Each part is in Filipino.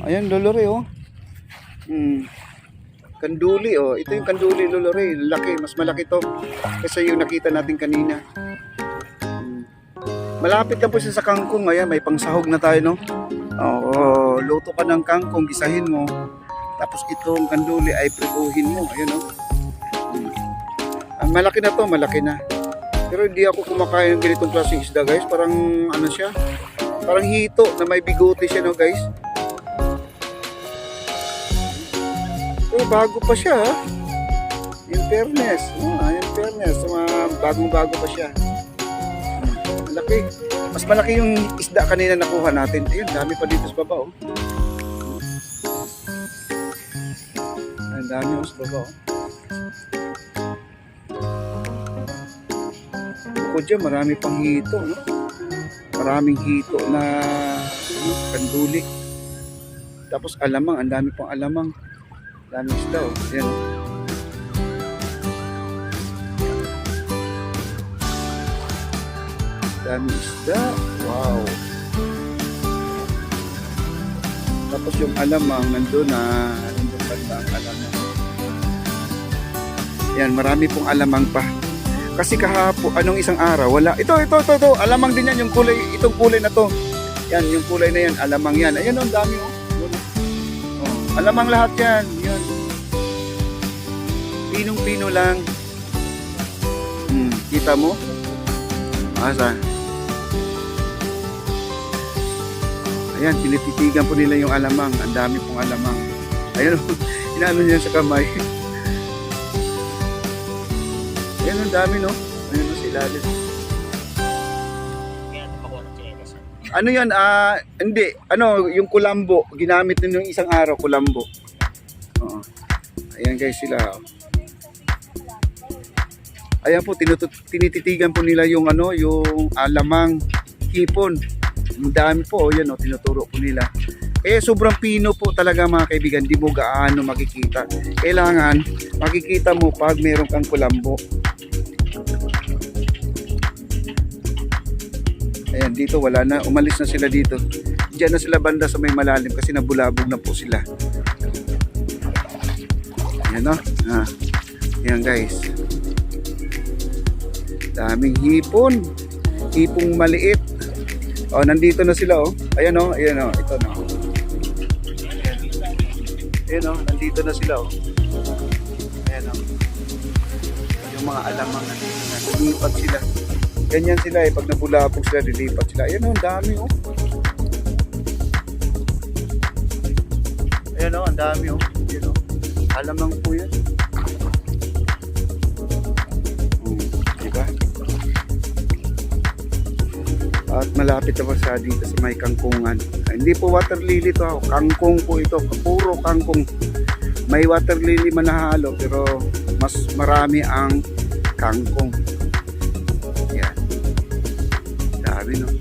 Ayan, luluri oh. Kanduli oh. Ito yung kanduli luluri. Laki, mas malaki to kasi yung nakita natin kanina. Malapit lang po siya sa kangkong. Ayan, may pangsahog na tayo, no? Oo, luto ka ng kangkong, gisahin mo. Tapos itong kanduli ay prituhin mo. Ayan, no? Ang malaki na to, malaki na. Pero hindi ako kumakain ng ganitong klaseng isda, guys. Parang ano siya? Parang hito na may bigote siya, no, guys? Pero bago pa siya, ha? In fairness. In fairness. Bagong-bago pa siya. Malaki. Mas malaki yung isda kanina nakuha natin. Ayun, dami pa dito sa baba, oh. Ang dami sa baba, oh. Bukod dyan, marami pang hito, no? Maraming hito na kanduli. Tapos alamang, ang dami pang alamang. Dami isda, oh. Ayan, oh. Dami isda. Wow. Tapos yung alamang nandun na nandun banda ang alamang. Yan, marami pong alamang pa. Kasi kahapon, anong isang araw, wala. Ito. Alamang din yan, yung kulay, itong kulay na to. Yan, yung kulay na yan, alamang yan. Ayan, ang dami, oh. Oh, alamang lahat yan. Yan. Pinong-pino lang. Kita mo? Asa? Ayan, tinititigan po nila yung alamang. Ang dami pong alamang. Ayan, inaano niya sa kamay. Ayan, ang dami, no? Ayan, no, sila din. Ano yan? Hindi. Ano, yung kulambo. Ginamit nyo yung isang araw, kulambo. Oo. Ayan, guys, sila. Ayan po, tinititigan po nila yung ano, yung alamang hipon. Ang dami po, yan o, tinuturo po nila. Kaya sobrang pino po talaga mga kaibigan, di mo gaano makikita. Kailangan makikita mo pag meron kang kulambo. Ayan, dito wala na, umalis na sila dito. Diyan na sila banda sa may malalim kasi nabulabog na po sila. Ayan o, ayan guys. Daming hipon. Hipong maliit. Oh, nandito na sila, oh. Ayan, oh. Ayan, oh. Ito na. Ayan, oh. Nandito na sila, oh. Ayan, oh. Yung mga alamang nandito na. Lilipat sila. Ganyan sila, eh. Pag nabulabog sila, lilipat sila. Ayan, oh. Ang dami, oh. Ayan, oh. Ang dami, oh. Ayan, oh. Alamang po yan. Diba? At malapit naman sa dito sa may kangkungan. Hindi po water lily to, kangkong po ito, puro kangkong. May water lily manahalo pero mas marami ang kangkong. Yan. Dami, no?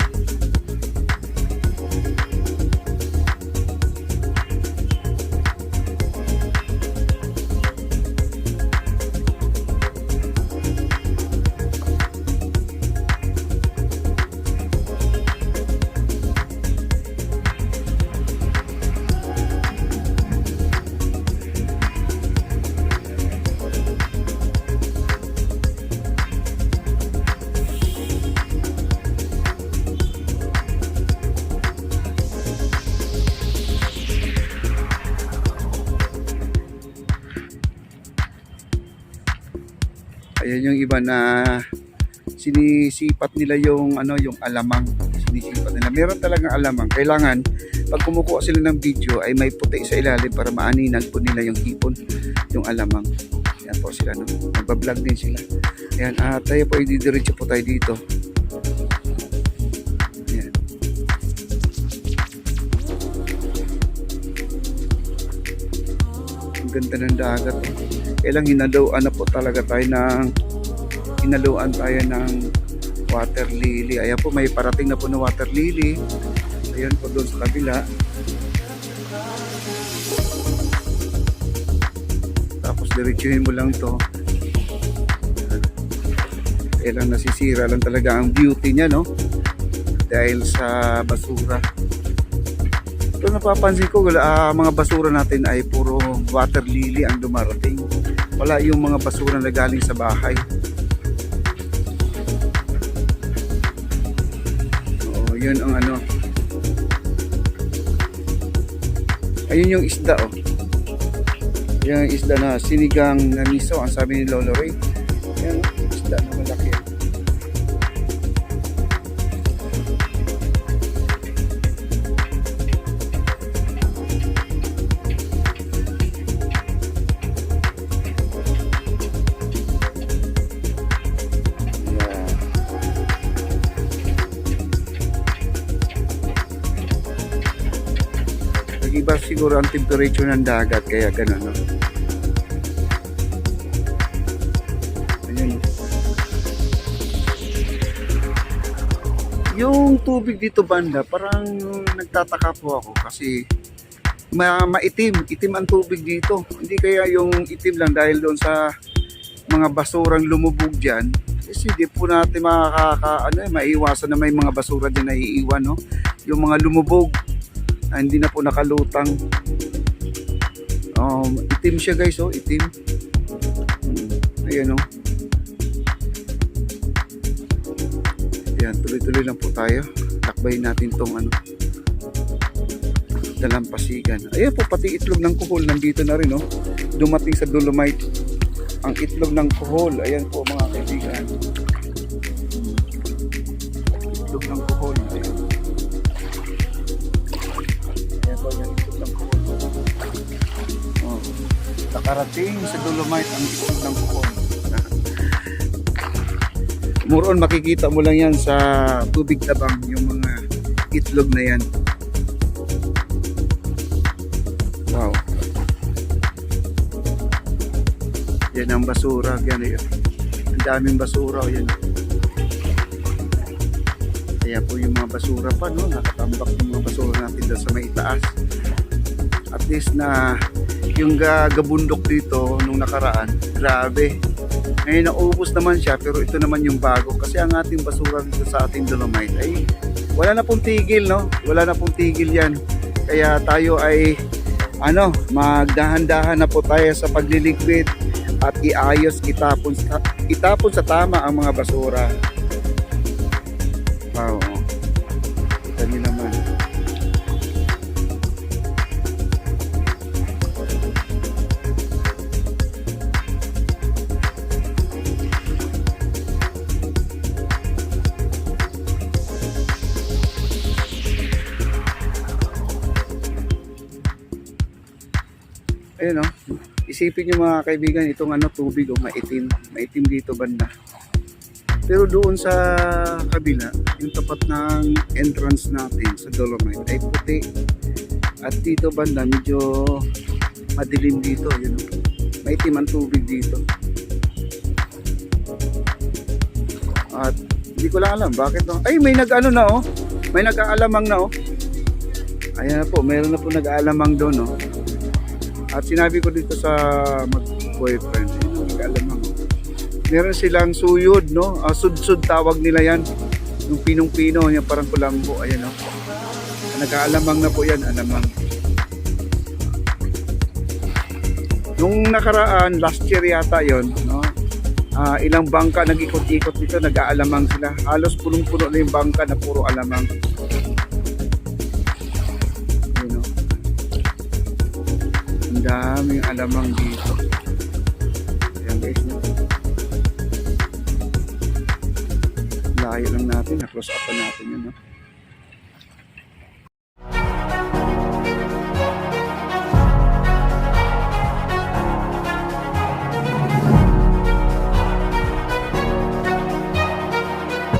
Ayan yung iba na sinisipat nila yung ano, yung alamang. Sinisipat nila. Meron talagang alamang. Kailangan pag kumukuha sila ng video ay may puti sa ilalim para maaninan po nila yung hipon, yung alamang. Ayan po sila, no? Nagbablog din sila. Ayan, tayo po ididiretso po tayo dito. Ayan. Ang ganda ng dagat, eh. Kailang hinaluan na po talaga tayo ng water lily. Ayan po, may parating na po na water lily. Ayan po doon sa kabila. Tapos diretsuhin mo lang to. Kailang nasisira lang talaga ang beauty niya, no? Dahil sa basura. Ito Ito napapansin ko, mga basura natin ay puro water lily ang dumarating. Wala yung mga basura na galing sa bahay. Oo, yun ang ano. Ayun yung isda, oh. Yung isda na sinigang na miso, ang sabi ni Lolo Ray. Yan, isda na malaki. Nag-iba siguro ang temperature ng dagat kaya gano'n, no? Ayan. Yung tubig dito banda, parang nagtataka po ako kasi itim ang tubig dito. Hindi kaya yung itim lang dahil doon sa mga basurang lumubog dyan. Kasi di po natin maiiwasan na may mga basura din na iiwan, no? Yung mga lumubog hindi na po nakalutang. Itim siya guys, oh, itim. Ayan, oh. Ayan, tuloy-tuloy lang po tayo. Takbayin natin tong dalampasigan. Ayan po, pati itlog ng kuhol nandito na rin, oh. Dumating sa Dolomite ang itlog ng kuhol. Ayan po mga kaibigan. Itlog ng kuhol. Ayan. Nakarating sa Dolomite ang itlog ng kuhol. Muron makikita mo lang yan sa tubig tabang yung mga itlog na yan. Wow. Yan ang basura. Yan. Ang daming basura. Yan. Kaya po yung mga basura pa, no? Nakatambak yung mga basura natin doon sa may itaas. At least na yung gabundok dito nung nakaraan, grabe. Ngayon naubos naman siya, pero ito naman yung bago. Kasi ang ating basura dito sa ating Dolomite ay wala na pong tigil, no? Wala na pong tigil yan. Kaya tayo ay magdahan-dahan na po tayo sa pagliliquid at iayos, itapon sa tama ang mga basura. Wow. Ito nyo naman. Ayun, oh. Isipin nyo mga kaibigan, itong tubig, oh, maitim dito banda. Pero doon sa kabila, yung tapat ng entrance natin sa Dolomite ay puti. At dito banda, medyo madilim dito. Yun, oh. Maitim ang tubig dito. At hindi ko lang alam bakit, oh. Ay, may na, oh. May nag-aalamang na, oh. Ayan na po, meron na po nag-aalamang doon, oh. At sinabi ko dito sa boyfriend, nag-aalamang. Meron silang suyod, no? Sud-sud tawag nila yan. Yung pinong-pino, yung parang kulambo. Ayan, no? Nag-aalamang na po yan, alamang. Nung nakaraan, last year yata yon, no? Ilang bangka nag-ikot-ikot dito, nag-aalamang sila. Halos punong-puno na yung bangka na puro alamang. Daming alamang dito. Ayan guys, no? Layo lang natin, na-close up natin yun, no?